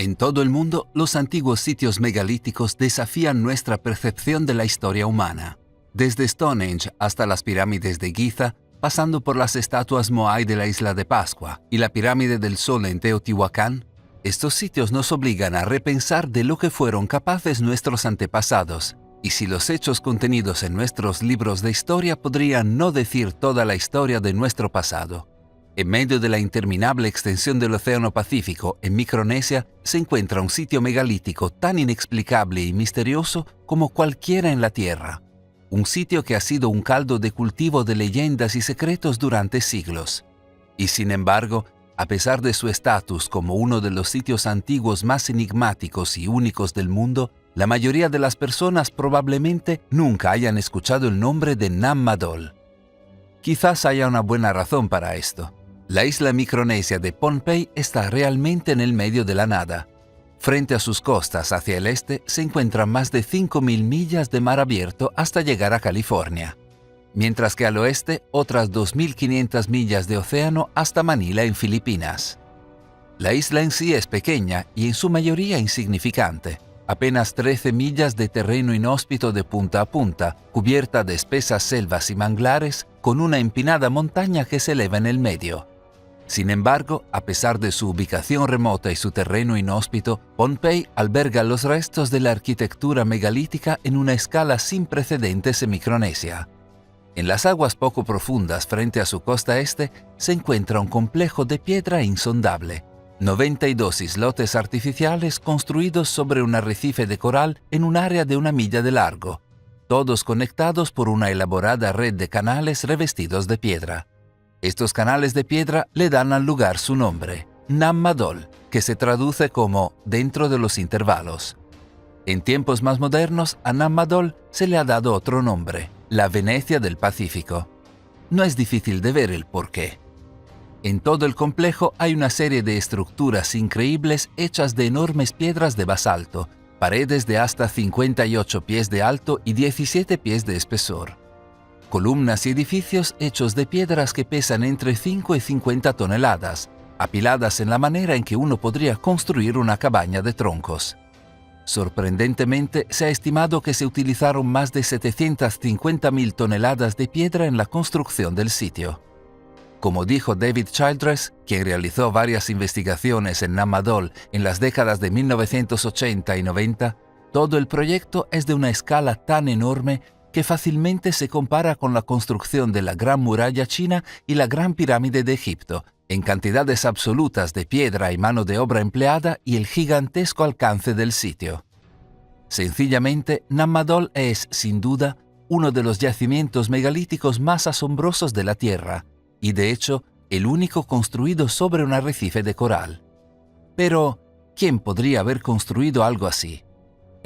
En todo el mundo, los antiguos sitios megalíticos desafían nuestra percepción de la historia humana. Desde Stonehenge hasta las pirámides de Giza, pasando por las estatuas Moai de la isla de Pascua y la pirámide del Sol en Teotihuacán, estos sitios nos obligan a repensar de lo que fueron capaces nuestros antepasados, y si los hechos contenidos en nuestros libros de historia podrían no decir toda la historia de nuestro pasado. En medio de la interminable extensión del Océano Pacífico, en Micronesia, se encuentra un sitio megalítico tan inexplicable y misterioso como cualquiera en la Tierra. Un sitio que ha sido un caldo de cultivo de leyendas y secretos durante siglos. Y sin embargo, a pesar de su estatus como uno de los sitios antiguos más enigmáticos y únicos del mundo, la mayoría de las personas probablemente nunca hayan escuchado el nombre de Nam Madol. Quizás haya una buena razón para esto. La isla micronesia de Pohnpei está realmente en el medio de la nada. Frente a sus costas hacia el este se encuentran más de 5.000 millas de mar abierto hasta llegar a California, mientras que al oeste otras 2.500 millas de océano hasta Manila en Filipinas. La isla en sí es pequeña y en su mayoría insignificante, apenas 13 millas de terreno inhóspito de punta a punta, cubierta de espesas selvas y manglares, con una empinada montaña que se eleva en el medio. Sin embargo, a pesar de su ubicación remota y su terreno inhóspito, Pohnpei alberga los restos de la arquitectura megalítica en una escala sin precedentes en Micronesia. En las aguas poco profundas frente a su costa este se encuentra un complejo de piedra insondable, 92 islotes artificiales construidos sobre un arrecife de coral en un área de 1 milla de largo, todos conectados por una elaborada red de canales revestidos de piedra. Estos canales de piedra le dan al lugar su nombre, Nam Madol, que se traduce como «dentro de los intervalos». En tiempos más modernos, a Nam Madol se le ha dado otro nombre, la Venecia del Pacífico. No es difícil de ver el porqué. En todo el complejo hay una serie de estructuras increíbles hechas de enormes piedras de basalto, paredes de hasta 58 pies de alto y 17 pies de espesor. Columnas y edificios hechos de piedras que pesan entre 5 y 50 toneladas, apiladas en la manera en que uno podría construir una cabaña de troncos. Sorprendentemente, se ha estimado que se utilizaron más de 750.000 toneladas de piedra en la construcción del sitio. Como dijo David Childress, quien realizó varias investigaciones en Nam Madol en las décadas de 1980 y 90, todo el proyecto es de una escala tan enorme que fácilmente se compara con la construcción de la Gran Muralla China y la Gran Pirámide de Egipto, en cantidades absolutas de piedra y mano de obra empleada y el gigantesco alcance del sitio. Sencillamente, Nam Madol es, sin duda, uno de los yacimientos megalíticos más asombrosos de la Tierra, y de hecho, el único construido sobre un arrecife de coral. Pero, ¿quién podría haber construido algo así?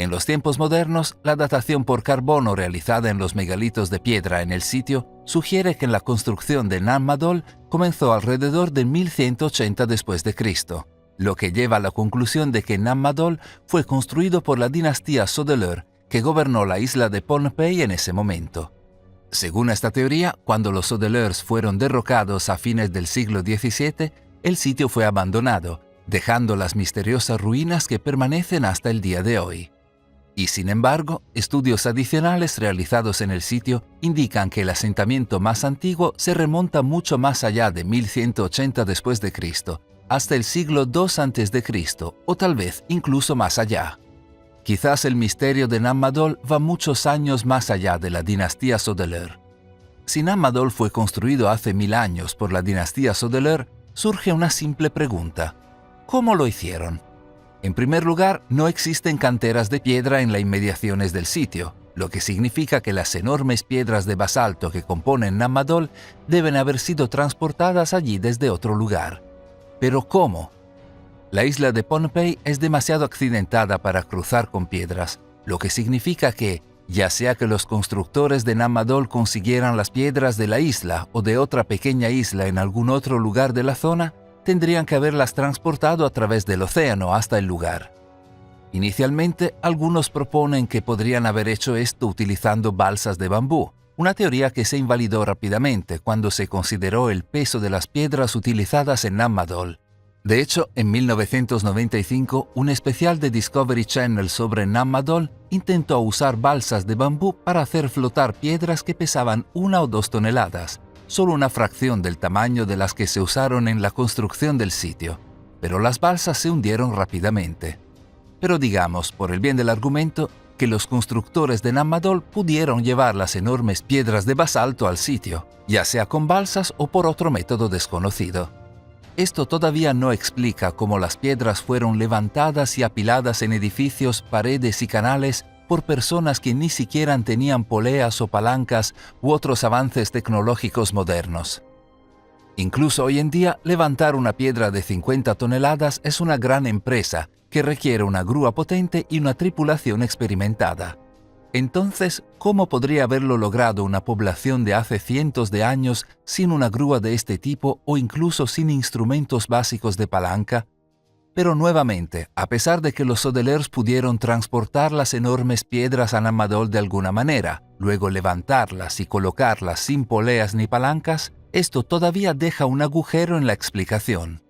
En los tiempos modernos, la datación por carbono realizada en los megalitos de piedra en el sitio sugiere que la construcción de Nam Madol comenzó alrededor de 1180 después de Cristo, lo que lleva a la conclusión de que Nam Madol fue construido por la dinastía Sodeleur, que gobernó la isla de Pohnpei en ese momento. Según esta teoría, cuando los Sodeleurs fueron derrocados a fines del siglo XVII, el sitio fue abandonado, dejando las misteriosas ruinas que permanecen hasta el día de hoy. Y sin embargo, estudios adicionales realizados en el sitio indican que el asentamiento más antiguo se remonta mucho más allá de 1180 después de Cristo, hasta el siglo II a.C., o tal vez incluso más allá. Quizás el misterio de Nam Madol va muchos años más allá de la dinastía Sodeleur. Si Nam Madol fue construido hace 1000 años por la dinastía Sodeleur, surge una simple pregunta: ¿cómo lo hicieron? En primer lugar, no existen canteras de piedra en las inmediaciones del sitio, lo que significa que las enormes piedras de basalto que componen Nam Madol deben haber sido transportadas allí desde otro lugar. ¿Pero cómo? La isla de Pohnpei es demasiado accidentada para cruzar con piedras, lo que significa que, ya sea que los constructores de Nam Madol consiguieran las piedras de la isla o de otra pequeña isla en algún otro lugar de la zona, tendrían que haberlas transportado a través del océano hasta el lugar. Inicialmente, algunos proponen que podrían haber hecho esto utilizando balsas de bambú, una teoría que se invalidó rápidamente cuando se consideró el peso de las piedras utilizadas en Nam Madol. De hecho, en 1995, un especial de Discovery Channel sobre Nammadol intentó usar balsas de bambú para hacer flotar piedras que pesaban 1 o 2 toneladas, solo una fracción del tamaño de las que se usaron en la construcción del sitio, pero las balsas se hundieron rápidamente. Pero digamos, por el bien del argumento, que los constructores de Nammadol pudieron llevar las enormes piedras de basalto al sitio, ya sea con balsas o por otro método desconocido. Esto todavía no explica cómo las piedras fueron levantadas y apiladas en edificios, paredes y canales por personas que ni siquiera tenían poleas o palancas u otros avances tecnológicos modernos. Incluso hoy en día, levantar una piedra de 50 toneladas es una gran empresa que requiere una grúa potente y una tripulación experimentada. Entonces, ¿cómo podría haberlo logrado una población de hace cientos de años sin una grúa de este tipo o incluso sin instrumentos básicos de palanca? Pero nuevamente, a pesar de que los Sodelers pudieron transportar las enormes piedras a Nammadol de alguna manera, luego levantarlas y colocarlas sin poleas ni palancas, esto todavía deja un agujero en la explicación.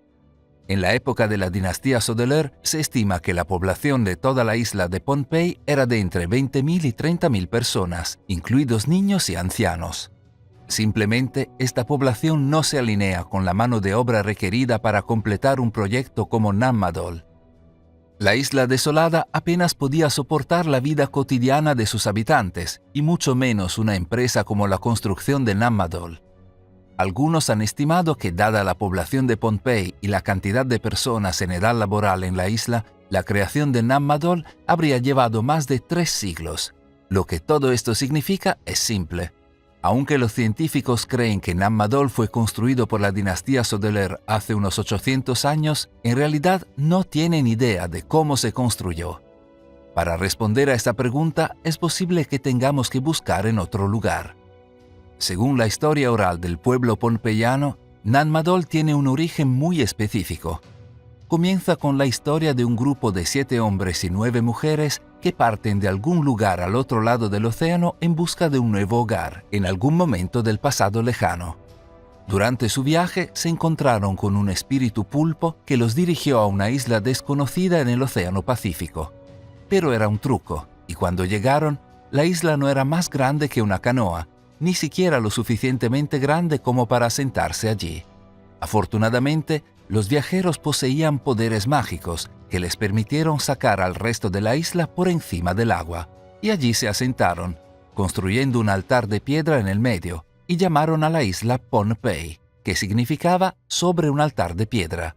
En la época de la dinastía Sodeler, se estima que la población de toda la isla de Pohnpei era de entre 20.000 y 30.000 personas, incluidos niños y ancianos. Simplemente, esta población no se alinea con la mano de obra requerida para completar un proyecto como Nammadol. La isla desolada apenas podía soportar la vida cotidiana de sus habitantes, y mucho menos una empresa como la construcción de Nammadol. Algunos han estimado que, dada la población de Pohnpei y la cantidad de personas en edad laboral en la isla, la creación de Nammadol habría llevado más de 3 siglos. Lo que todo esto significa es simple. Aunque los científicos creen que Nammadol fue construido por la dinastía Sodeler hace unos 800 años, en realidad no tienen idea de cómo se construyó. Para responder a esta pregunta, es posible que tengamos que buscar en otro lugar. Según la historia oral del pueblo pohnpeiano, Nammadol tiene un origen muy específico. Comienza con la historia de un grupo de 7 hombres y 9 mujeres que parten de algún lugar al otro lado del océano en busca de un nuevo hogar, en algún momento del pasado lejano. Durante su viaje se encontraron con un espíritu pulpo que los dirigió a una isla desconocida en el Océano Pacífico. Pero era un truco, y cuando llegaron, la isla no era más grande que una canoa, ni siquiera lo suficientemente grande como para sentarse allí. Afortunadamente, los viajeros poseían poderes mágicos que les permitieron sacar al resto de la isla por encima del agua, y allí se asentaron, construyendo un altar de piedra en el medio, y llamaron a la isla Pohnpei, que significaba sobre un altar de piedra.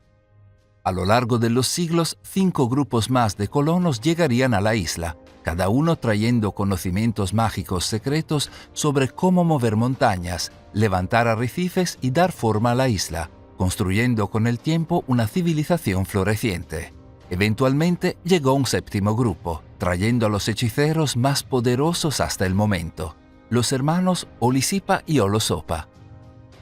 A lo largo de los siglos, 5 grupos más de colonos llegarían a la isla, cada uno trayendo conocimientos mágicos secretos sobre cómo mover montañas, levantar arrecifes y dar forma a la isla, construyendo con el tiempo una civilización floreciente. Eventualmente llegó un 7º grupo, trayendo a los hechiceros más poderosos hasta el momento, los hermanos Olisipa y Olosopa.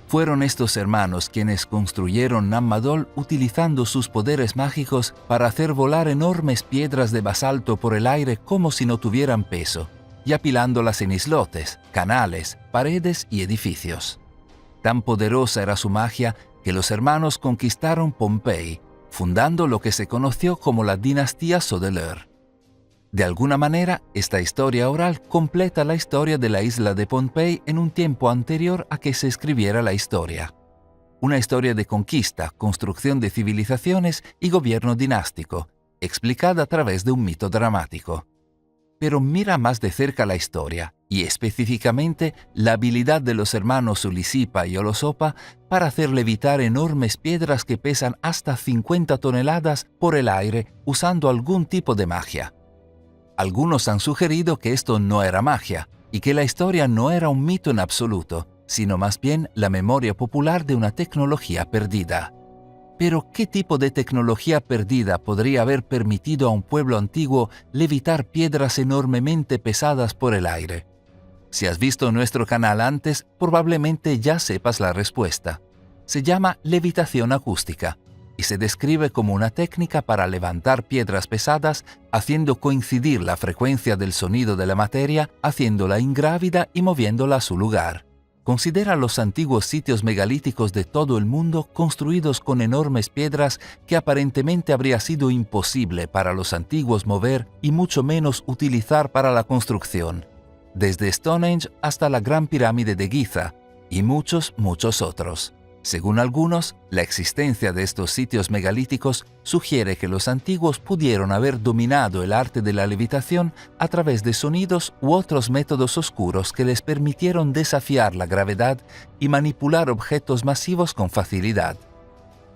Fueron estos hermanos quienes construyeron Nammadol utilizando sus poderes mágicos para hacer volar enormes piedras de basalto por el aire como si no tuvieran peso, y apilándolas en islotes, canales, paredes y edificios. Tan poderosa era su magia que los hermanos conquistaron Pohnpei, fundando lo que se conoció como la dinastía Sodeler. De alguna manera, esta historia oral completa la historia de la isla de Pohnpei en un tiempo anterior a que se escribiera la historia. Una historia de conquista, construcción de civilizaciones y gobierno dinástico, explicada a través de un mito dramático. Pero mira más de cerca la historia, y específicamente la habilidad de los hermanos Olisipa y Olosopa para hacer levitar enormes piedras que pesan hasta 50 toneladas por el aire usando algún tipo de magia. Algunos han sugerido que esto no era magia, y que la historia no era un mito en absoluto, sino más bien la memoria popular de una tecnología perdida. Pero, ¿qué tipo de tecnología perdida podría haber permitido a un pueblo antiguo levitar piedras enormemente pesadas por el aire? Si has visto nuestro canal antes, probablemente ya sepas la respuesta. Se llama levitación acústica, y se describe como una técnica para levantar piedras pesadas haciendo coincidir la frecuencia del sonido de la materia, haciéndola ingrávida y moviéndola a su lugar. Considera los antiguos sitios megalíticos de todo el mundo construidos con enormes piedras que aparentemente habría sido imposible para los antiguos mover y mucho menos utilizar para la construcción, desde Stonehenge hasta la Gran Pirámide de Giza y muchos otros. Según algunos, la existencia de estos sitios megalíticos sugiere que los antiguos pudieron haber dominado el arte de la levitación a través de sonidos u otros métodos oscuros que les permitieron desafiar la gravedad y manipular objetos masivos con facilidad.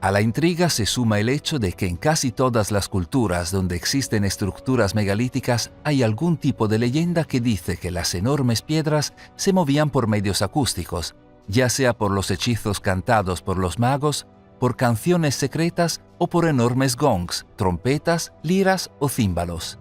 A la intriga se suma el hecho de que en casi todas las culturas donde existen estructuras megalíticas hay algún tipo de leyenda que dice que las enormes piedras se movían por medios acústicos, ya sea por los hechizos cantados por los magos, por canciones secretas o por enormes gongs, trompetas, liras o címbalos.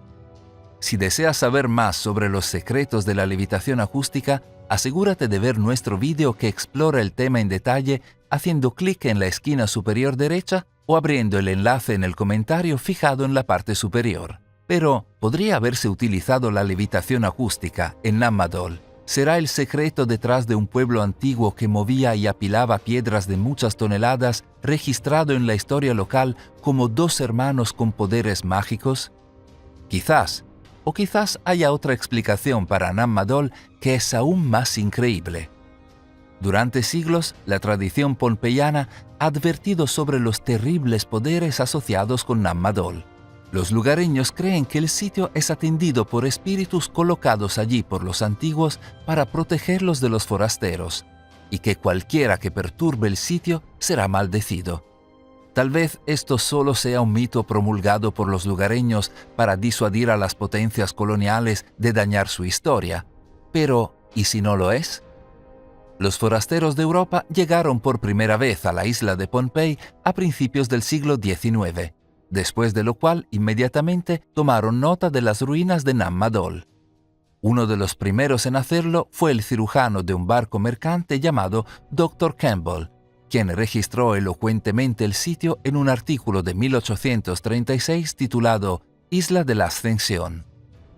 Si deseas saber más sobre los secretos de la levitación acústica, asegúrate de ver nuestro vídeo que explora el tema en detalle haciendo clic en la esquina superior derecha o abriendo el enlace en el comentario fijado en la parte superior. Pero, ¿podría haberse utilizado la levitación acústica en Nammadol? ¿Será el secreto detrás de un pueblo antiguo que movía y apilaba piedras de muchas toneladas, registrado en la historia local como dos hermanos con poderes mágicos? Quizás, o quizás haya otra explicación para Nammadol que es aún más increíble. Durante siglos, la tradición pompeyana ha advertido sobre los terribles poderes asociados con Nammadol. Los lugareños creen que el sitio es atendido por espíritus colocados allí por los antiguos para protegerlos de los forasteros, y que cualquiera que perturbe el sitio será maldecido. Tal vez esto solo sea un mito promulgado por los lugareños para disuadir a las potencias coloniales de dañar su historia. Pero, ¿y si no lo es? Los forasteros de Europa llegaron por primera vez a la isla de Pohnpei a principios del siglo XIX. Después de lo cual inmediatamente tomaron nota de las ruinas de Nammadol. Uno de los primeros en hacerlo fue el cirujano de un barco mercante llamado Dr. Campbell, quien registró elocuentemente el sitio en un artículo de 1836 titulado Isla de la Ascensión.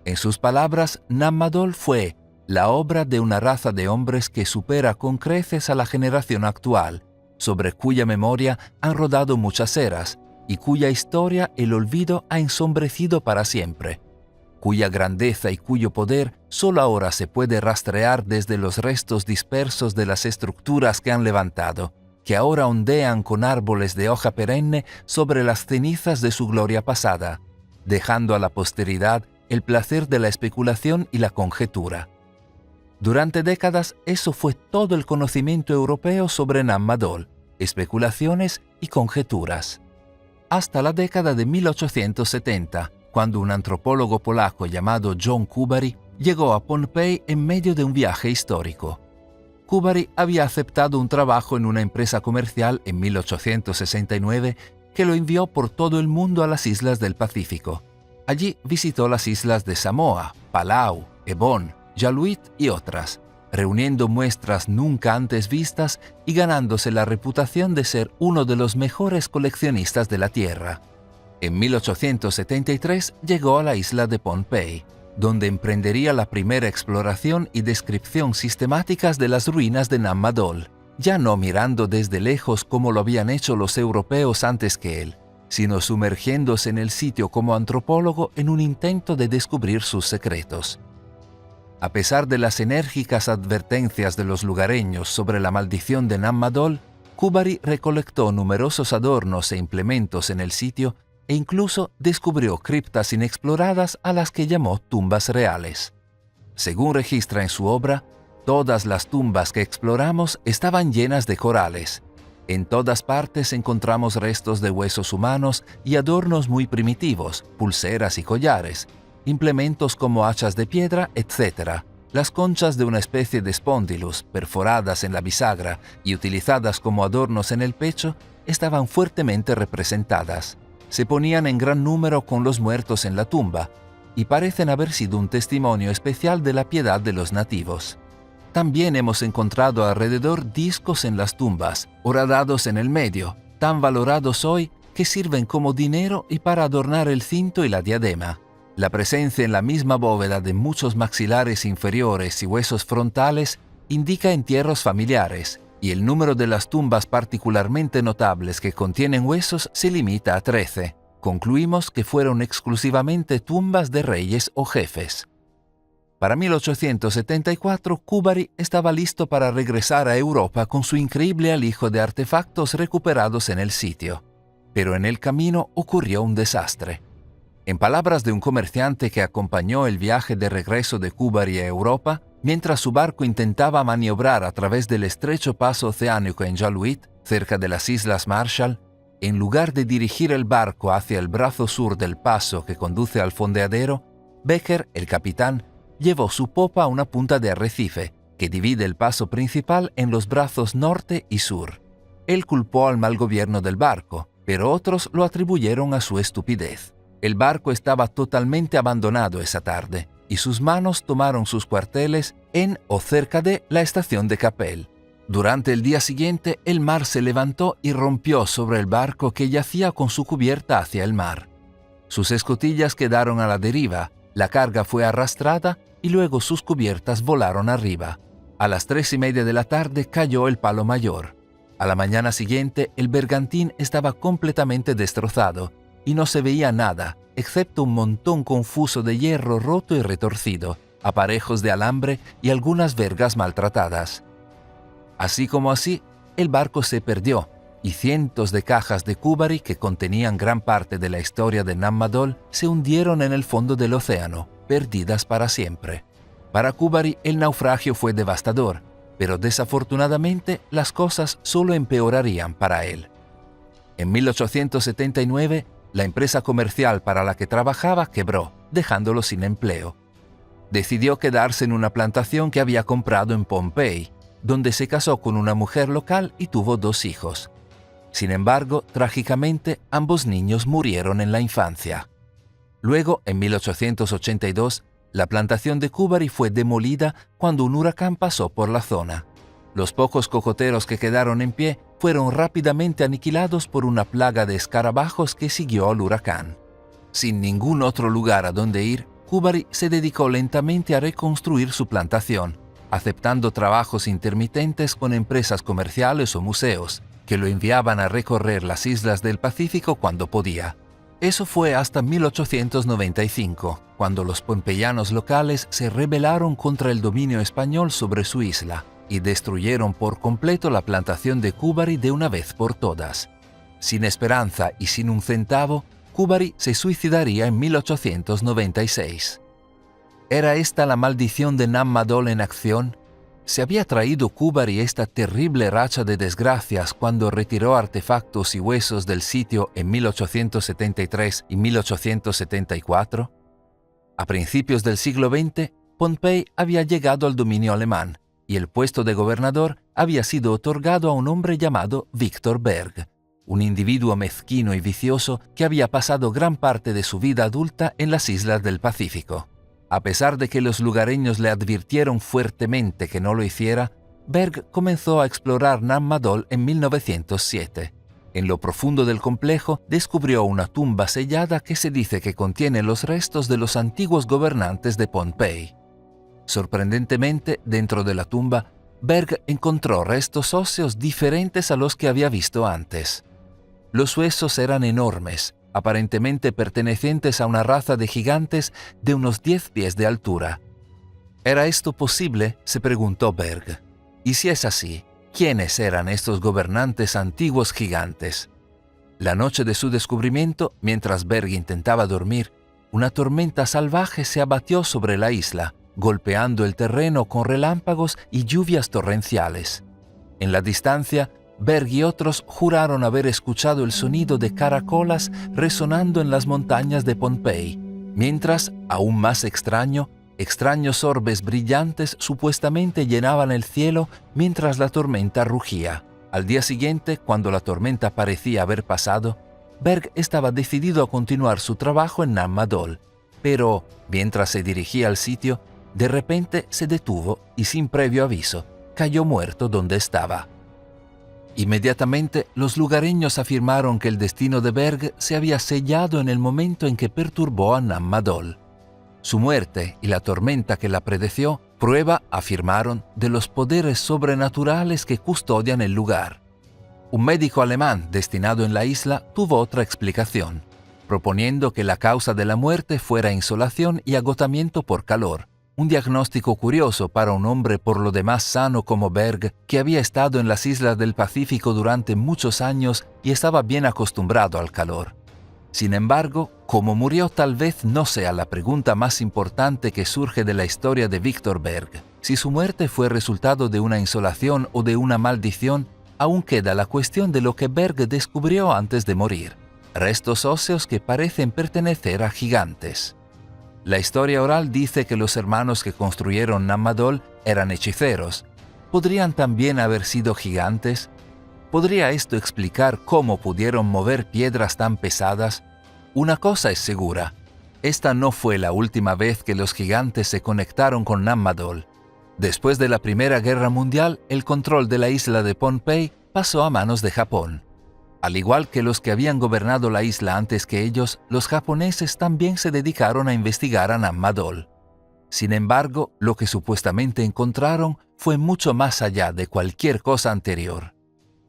En sus palabras, Nammadol fue la obra de una raza de hombres que supera con creces a la generación actual, sobre cuya memoria han rodado muchas eras, y cuya historia el olvido ha ensombrecido para siempre, cuya grandeza y cuyo poder solo ahora se puede rastrear desde los restos dispersos de las estructuras que han levantado, que ahora ondean con árboles de hoja perenne sobre las cenizas de su gloria pasada, dejando a la posteridad el placer de la especulación y la conjetura. Durante décadas eso fue todo el conocimiento europeo sobre Nammadol, especulaciones y conjeturas. Hasta la década de 1870, cuando un antropólogo polaco llamado John Kubary llegó a Pohnpei en medio de un viaje histórico. Kubary había aceptado un trabajo en una empresa comercial en 1869 que lo envió por todo el mundo a las islas del Pacífico. Allí visitó las islas de Samoa, Palau, Ebon, Yaluit y otras, reuniendo muestras nunca antes vistas y ganándose la reputación de ser uno de los mejores coleccionistas de la Tierra. En 1873 llegó a la isla de Pohnpei, donde emprendería la primera exploración y descripción sistemáticas de las ruinas de Nammadol, ya no mirando desde lejos como lo habían hecho los europeos antes que él, sino sumergiéndose en el sitio como antropólogo en un intento de descubrir sus secretos. A pesar de las enérgicas advertencias de los lugareños sobre la maldición de Nammadol, Kubary recolectó numerosos adornos e implementos en el sitio e incluso descubrió criptas inexploradas a las que llamó tumbas reales. Según registra en su obra, todas las tumbas que exploramos estaban llenas de corales. En todas partes encontramos restos de huesos humanos y adornos muy primitivos, pulseras y collares, implementos como hachas de piedra, etc. Las conchas de una especie de spondylus, perforadas en la bisagra y utilizadas como adornos en el pecho, estaban fuertemente representadas. Se ponían en gran número con los muertos en la tumba y parecen haber sido un testimonio especial de la piedad de los nativos. También hemos encontrado alrededor discos en las tumbas, horadados en el medio, tan valorados hoy que sirven como dinero y para adornar el cinto y la diadema. La presencia en la misma bóveda de muchos maxilares inferiores y huesos frontales indica entierros familiares, y el número de las tumbas particularmente notables que contienen huesos se limita a 13. Concluimos que fueron exclusivamente tumbas de reyes o jefes. Para 1874, Kubari estaba listo para regresar a Europa con su increíble alijo de artefactos recuperados en el sitio. Pero en el camino ocurrió un desastre. En palabras de un comerciante que acompañó el viaje de regreso de Kubari a Europa, mientras su barco intentaba maniobrar a través del estrecho paso oceánico en Jaluit, cerca de las Islas Marshall, en lugar de dirigir el barco hacia el brazo sur del paso que conduce al fondeadero, Becker, el capitán, llevó su popa a una punta de arrecife que divide el paso principal en los brazos norte y sur. Él culpó al mal gobierno del barco, pero otros lo atribuyeron a su estupidez. El barco estaba totalmente abandonado esa tarde, y sus manos tomaron sus cuarteles en o cerca de la estación de Capel. Durante el día siguiente, el mar se levantó y rompió sobre el barco que yacía con su cubierta hacia el mar. Sus escotillas quedaron a la deriva, la carga fue arrastrada y luego sus cubiertas volaron arriba. A las 3:30 de la tarde cayó el palo mayor. A la mañana siguiente, el bergantín estaba completamente destrozado y no se veía nada, excepto un montón confuso de hierro roto y retorcido, aparejos de alambre y algunas vergas maltratadas. Así como así, el barco se perdió y cientos de cajas de Kubari que contenían gran parte de la historia de Nam Madol se hundieron en el fondo del océano, perdidas para siempre. Para Kubari el naufragio fue devastador, pero desafortunadamente las cosas solo empeorarían para él. En 1879, la empresa comercial para la que trabajaba quebró, dejándolo sin empleo. Decidió quedarse en una plantación que había comprado en Pohnpei, donde se casó con una mujer local y tuvo 2 hijos. Sin embargo, trágicamente, ambos niños murieron en la infancia. Luego, en 1882, la plantación de Kubari fue demolida cuando un huracán pasó por la zona. Los pocos cocoteros que quedaron en pie fueron rápidamente aniquilados por una plaga de escarabajos que siguió al huracán. Sin ningún otro lugar a donde ir, Kubari se dedicó lentamente a reconstruir su plantación, aceptando trabajos intermitentes con empresas comerciales o museos, que lo enviaban a recorrer las islas del Pacífico cuando podía. Eso fue hasta 1895, cuando los pompeyanos locales se rebelaron contra el dominio español sobre su isla y destruyeron por completo la plantación de Kubari de una vez por todas. Sin esperanza y sin un centavo, Kubari se suicidaría en 1896. ¿Era esta la maldición de Nam Madol en acción? ¿Se había traído Kubari esta terrible racha de desgracias cuando retiró artefactos y huesos del sitio en 1873 y 1874? A principios del siglo XX, Pohnpei había llegado al dominio alemán y el puesto de gobernador había sido otorgado a un hombre llamado Victor Berg, un individuo mezquino y vicioso que había pasado gran parte de su vida adulta en las islas del Pacífico. A pesar de que los lugareños le advirtieron fuertemente que no lo hiciera, Berg comenzó a explorar Nam Madol en 1907. En lo profundo del complejo descubrió una tumba sellada que se dice que contiene los restos de los antiguos gobernantes de Pohnpei. Sorprendentemente, dentro de la tumba, Berg encontró restos óseos diferentes a los que había visto antes. Los huesos eran enormes, aparentemente pertenecientes a una raza de gigantes de unos 10 pies de altura. ¿Era esto posible?, se preguntó Berg. Y si es así, ¿quiénes eran estos gobernantes antiguos gigantes? La noche de su descubrimiento, mientras Berg intentaba dormir, una tormenta salvaje se abatió sobre la isla, golpeando el terreno con relámpagos y lluvias torrenciales. En la distancia, Berg y otros juraron haber escuchado el sonido de caracolas resonando en las montañas de Pohnpei, mientras, aún más extraños orbes brillantes supuestamente llenaban el cielo mientras la tormenta rugía. Al día siguiente, cuando la tormenta parecía haber pasado, Berg estaba decidido a continuar su trabajo en Nam Madol, pero, mientras se dirigía al sitio, de repente se detuvo y sin previo aviso, cayó muerto donde estaba. Inmediatamente, los lugareños afirmaron que el destino de Berg se había sellado en el momento en que perturbó a Nam Madol. Su muerte y la tormenta que la predeció Prueba, afirmaron, de los poderes sobrenaturales que custodian el lugar. Un médico alemán destinado en la isla tuvo otra explicación, proponiendo que la causa de la muerte fuera insolación y agotamiento por calor, un diagnóstico curioso para un hombre por lo demás sano como Berg, que había estado en las islas del Pacífico durante muchos años y estaba bien acostumbrado al calor. Sin embargo, cómo murió tal vez no sea la pregunta más importante que surge de la historia de Victor Berg. Si su muerte fue resultado de una insolación o de una maldición, aún queda la cuestión de lo que Berg descubrió antes de morir: restos óseos que parecen pertenecer a gigantes. La historia oral dice que los hermanos que construyeron Nammadol eran hechiceros. ¿Podrían también haber sido gigantes? ¿Podría esto explicar cómo pudieron mover piedras tan pesadas? Una cosa es segura: esta no fue la última vez que los gigantes se conectaron con Nammadol. Después de la Primera Guerra Mundial, el control de la isla de Pohnpei pasó a manos de Japón. Al igual que los que habían gobernado la isla antes que ellos, los japoneses también se dedicaron a investigar a Nammadol. Sin embargo, lo que supuestamente encontraron fue mucho más allá de cualquier cosa anterior.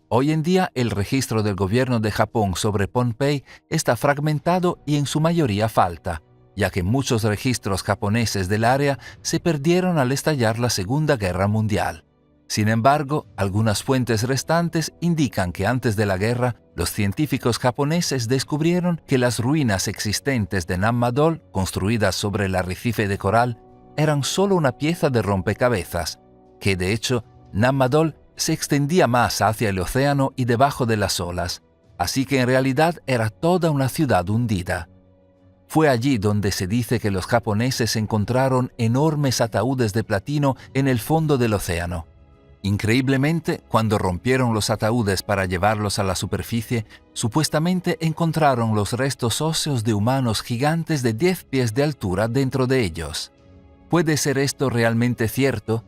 Hoy en día, el registro del gobierno de Japón sobre Pohnpei está fragmentado y en su mayoría falta, ya que muchos registros japoneses del área se perdieron al estallar la Segunda Guerra Mundial. Sin embargo, algunas fuentes restantes indican que antes de la guerra, los científicos japoneses descubrieron que las ruinas existentes de Nammadol, construidas sobre el arrecife de coral, eran solo una pieza de rompecabezas, que de hecho, Nammadol se extendía más hacia el océano y debajo de las olas, así que en realidad era toda una ciudad hundida. Fue allí donde se dice que los japoneses encontraron enormes ataúdes de platino en el fondo del océano. Increíblemente, cuando rompieron los ataúdes para llevarlos a la superficie, supuestamente encontraron los restos óseos de humanos gigantes de 10 pies de altura dentro de ellos. ¿Puede ser esto realmente cierto?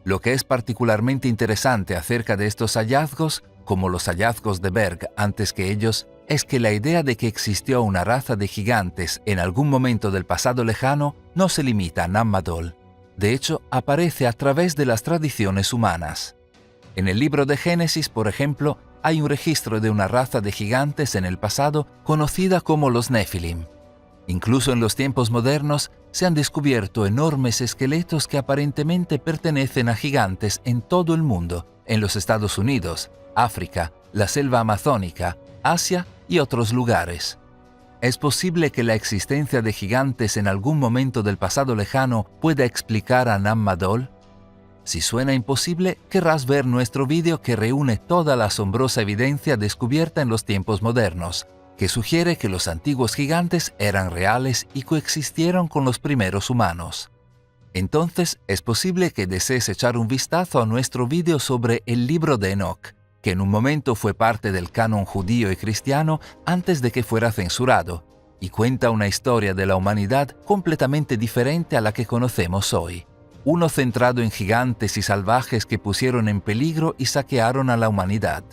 Lo que es particularmente interesante acerca de estos hallazgos, como los hallazgos de Berg antes que ellos, es que la idea de que existió una raza de gigantes en algún momento del pasado lejano no se limita a Nammadol. De hecho, aparece a través de las tradiciones humanas. En el libro de Génesis, por ejemplo, hay un registro de una raza de gigantes en el pasado conocida como los Nefilim. Incluso en los tiempos modernos se han descubierto enormes esqueletos que aparentemente pertenecen a gigantes en todo el mundo, en los Estados Unidos, África, la selva amazónica, Asia y otros lugares. ¿Es posible que la existencia de gigantes en algún momento del pasado lejano pueda explicar a Nammadol? Si suena imposible, querrás ver nuestro vídeo que reúne toda la asombrosa evidencia descubierta en los tiempos modernos, que sugiere que los antiguos gigantes eran reales y coexistieron con los primeros humanos. Entonces, es posible que desees echar un vistazo a nuestro vídeo sobre el libro de Enoch, que en un momento fue parte del canon judío y cristiano antes de que fuera censurado, y cuenta una historia de la humanidad completamente diferente a la que conocemos hoy. Uno centrado en gigantes y salvajes que pusieron en peligro y saquearon a la humanidad.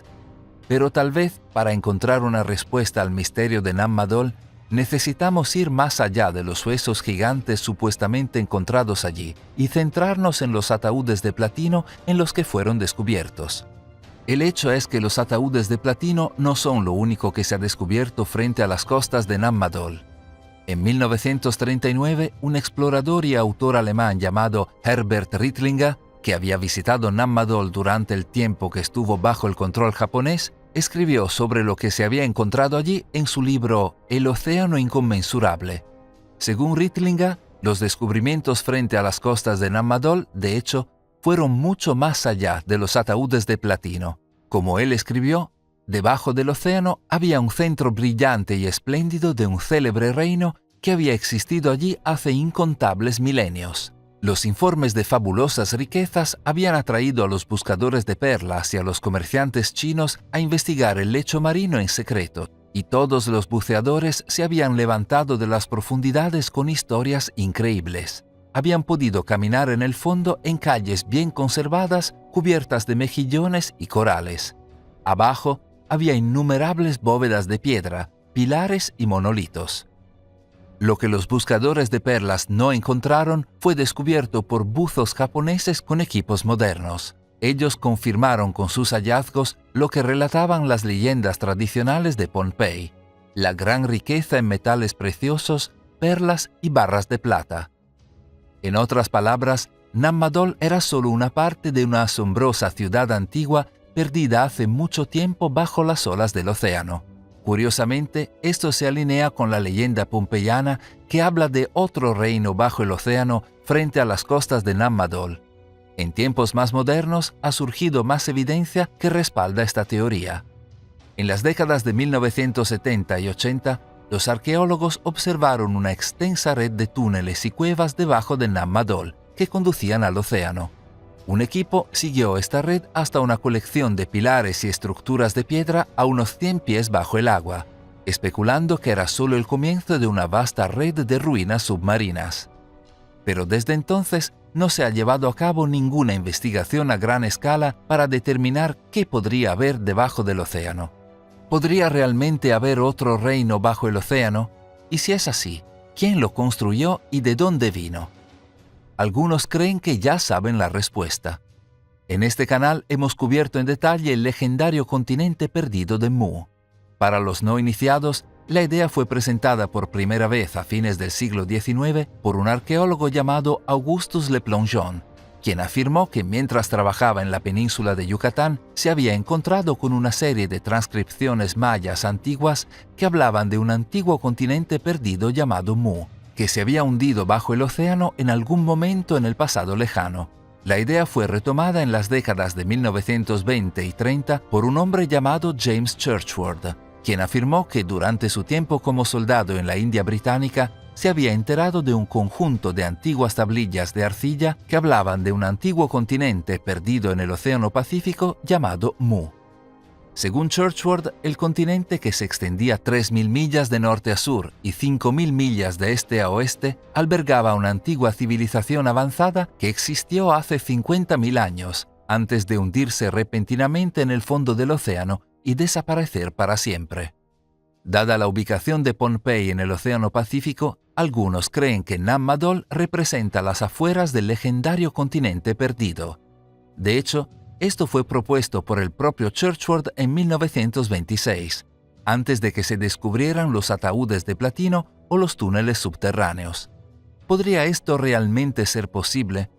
Pero tal vez, para encontrar una respuesta al misterio de Nammadol, necesitamos ir más allá de los huesos gigantes supuestamente encontrados allí y centrarnos en los ataúdes de platino en los que fueron descubiertos. El hecho es que los ataúdes de platino no son lo único que se ha descubierto frente a las costas de Nammadol. En 1939, un explorador y autor alemán llamado Herbert Rittlinger, que había visitado Nammadol durante el tiempo que estuvo bajo el control japonés, escribió sobre lo que se había encontrado allí en su libro El océano inconmensurable. Según Rittlinger, los descubrimientos frente a las costas de Nammadol, de hecho, fueron mucho más allá de los ataúdes de platino. Como él escribió, debajo del océano había un centro brillante y espléndido de un célebre reino que había existido allí hace incontables milenios. Los informes de fabulosas riquezas habían atraído a los buscadores de perlas y a los comerciantes chinos a investigar el lecho marino en secreto, y todos los buceadores se habían levantado de las profundidades con historias increíbles. Habían podido caminar en el fondo en calles bien conservadas, cubiertas de mejillones y corales. Abajo había innumerables bóvedas de piedra, pilares y monolitos. Lo que los buscadores de perlas no encontraron fue descubierto por buzos japoneses con equipos modernos. Ellos confirmaron con sus hallazgos lo que relataban las leyendas tradicionales de Pohnpei: la gran riqueza en metales preciosos, perlas y barras de plata. En otras palabras, Nammadol era solo una parte de una asombrosa ciudad antigua perdida hace mucho tiempo bajo las olas del océano. Curiosamente, esto se alinea con la leyenda pompeyana que habla de otro reino bajo el océano frente a las costas de Nammadol. En tiempos más modernos ha surgido más evidencia que respalda esta teoría. En las décadas de 1970 y 80, los arqueólogos observaron una extensa red de túneles y cuevas debajo de Nammadol que conducían al océano. Un equipo siguió esta red hasta una colección de pilares y estructuras de piedra a unos 100 pies bajo el agua, especulando que era solo el comienzo de una vasta red de ruinas submarinas. Pero desde entonces no se ha llevado a cabo ninguna investigación a gran escala para determinar qué podría haber debajo del océano. ¿Podría realmente haber otro reino bajo el océano? Y si es así, ¿quién lo construyó y de dónde vino? Algunos creen que ya saben la respuesta. En este canal hemos cubierto en detalle el legendario continente perdido de Mu. Para los no iniciados, la idea fue presentada por primera vez a fines del siglo XIX por un arqueólogo llamado Augustus Le Plongeon, quien afirmó que mientras trabajaba en la península de Yucatán se había encontrado con una serie de transcripciones mayas antiguas que hablaban de un antiguo continente perdido llamado Mu, que se había hundido bajo el océano en algún momento en el pasado lejano. La idea fue retomada en las décadas de 1920 y 30 por un hombre llamado James Churchward, quien afirmó que durante su tiempo como soldado en la India británica se había enterado de un conjunto de antiguas tablillas de arcilla que hablaban de un antiguo continente perdido en el Océano Pacífico llamado Mu. Según Churchward, el continente, que se extendía 3.000 millas de norte a sur y 5.000 millas de este a oeste, albergaba una antigua civilización avanzada que existió hace 50.000 años, antes de hundirse repentinamente en el fondo del océano y desaparecer para siempre. Dada la ubicación de Pohnpei en el Océano Pacífico, algunos creen que Nammadol representa las afueras del legendario continente perdido. De hecho, esto fue propuesto por el propio Churchward en 1926, antes de que se descubrieran los ataúdes de platino o los túneles subterráneos. ¿Podría esto realmente ser posible?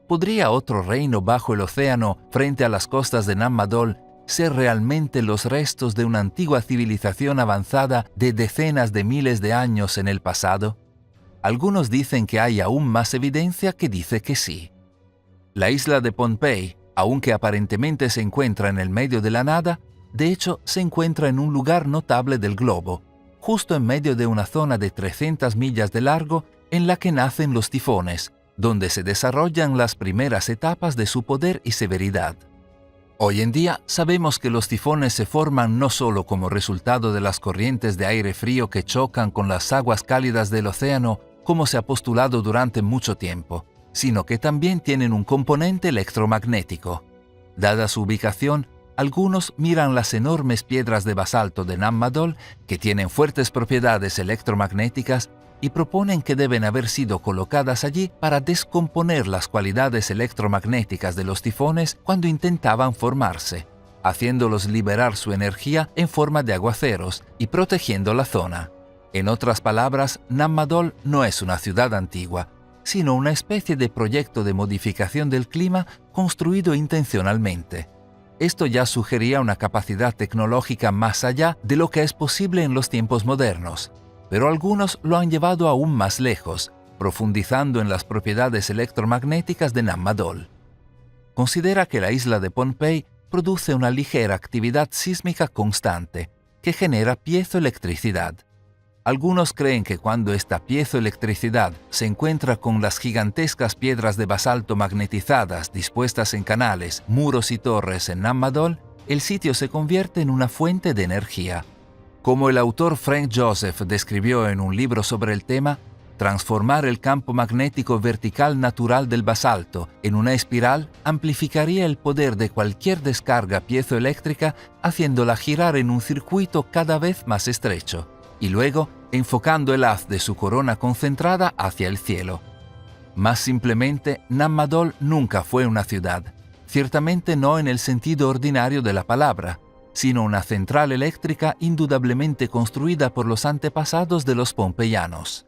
¿Podría otro reino bajo el océano frente a las costas de Nammadol ser realmente los restos de una antigua civilización avanzada de decenas de miles de años en el pasado? Algunos dicen que hay aún más evidencia que dice que sí. La isla de Pohnpei, aunque aparentemente se encuentra en el medio de la nada, de hecho se encuentra en un lugar notable del globo, justo en medio de una zona de 300 millas de largo en la que nacen los tifones, donde se desarrollan las primeras etapas de su poder y severidad. Hoy en día sabemos que los tifones se forman no solo como resultado de las corrientes de aire frío que chocan con las aguas cálidas del océano, como se ha postulado durante mucho tiempo, sino que también tienen un componente electromagnético. Dada su ubicación, algunos miran las enormes piedras de basalto de Nammadol, que tienen fuertes propiedades electromagnéticas, y proponen que deben haber sido colocadas allí para descomponer las cualidades electromagnéticas de los tifones cuando intentaban formarse, haciéndolos liberar su energía en forma de aguaceros y protegiendo la zona. En otras palabras, Nammadol no es una ciudad antigua, sino una especie de proyecto de modificación del clima construido intencionalmente. Esto ya sugería una capacidad tecnológica más allá de lo que es posible en los tiempos modernos, pero algunos lo han llevado aún más lejos, profundizando en las propiedades electromagnéticas de Nammadol. Considera que la isla de Pohnpei produce una ligera actividad sísmica constante, que genera piezoelectricidad. Algunos creen que cuando esta piezoelectricidad se encuentra con las gigantescas piedras de basalto magnetizadas dispuestas en canales, muros y torres en Nammadol, el sitio se convierte en una fuente de energía. Como el autor Frank Joseph describió en un libro sobre el tema, transformar el campo magnético vertical natural del basalto en una espiral amplificaría el poder de cualquier descarga piezoeléctrica, haciéndola girar en un circuito cada vez más estrecho, y luego enfocando el haz de su corona concentrada hacia el cielo. Más simplemente, Nammadol nunca fue una ciudad, ciertamente no en el sentido ordinario de la palabra, sino una central eléctrica indudablemente construida por los antepasados de los pompeyanos.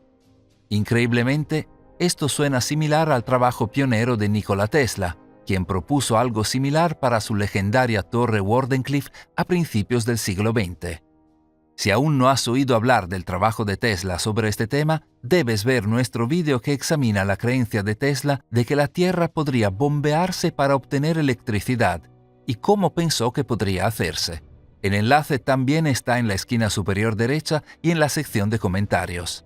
Increíblemente, esto suena similar al trabajo pionero de Nikola Tesla, quien propuso algo similar para su legendaria torre Wardenclyffe a principios del siglo XX. Si aún no has oído hablar del trabajo de Tesla sobre este tema, debes ver nuestro vídeo que examina la creencia de Tesla de que la Tierra podría bombearse para obtener electricidad y cómo pensó que podría hacerse. El enlace también está en la esquina superior derecha y en la sección de comentarios.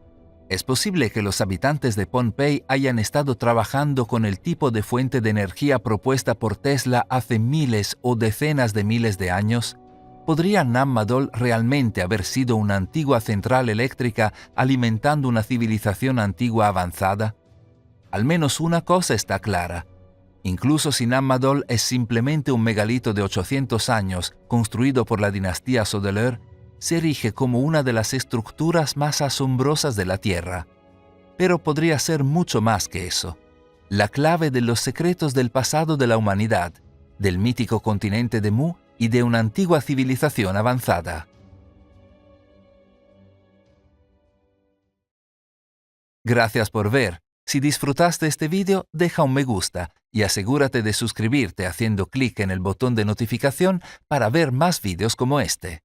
Es posible que los habitantes de Pohnpei hayan estado trabajando con el tipo de fuente de energía propuesta por Tesla hace miles o decenas de miles de años. ¿Podría Nammadol realmente haber sido una antigua central eléctrica alimentando una civilización antigua avanzada? Al menos una cosa está clara. Incluso si Nammadol es simplemente un megalito de 800 años construido por la dinastía Sodeleur, se erige como una de las estructuras más asombrosas de la Tierra. Pero podría ser mucho más que eso. La clave de los secretos del pasado de la humanidad, del mítico continente de Mu y de una antigua civilización avanzada. Gracias por ver. Si disfrutaste este vídeo, deja un me gusta y asegúrate de suscribirte haciendo clic en el botón de notificación para ver más vídeos como este.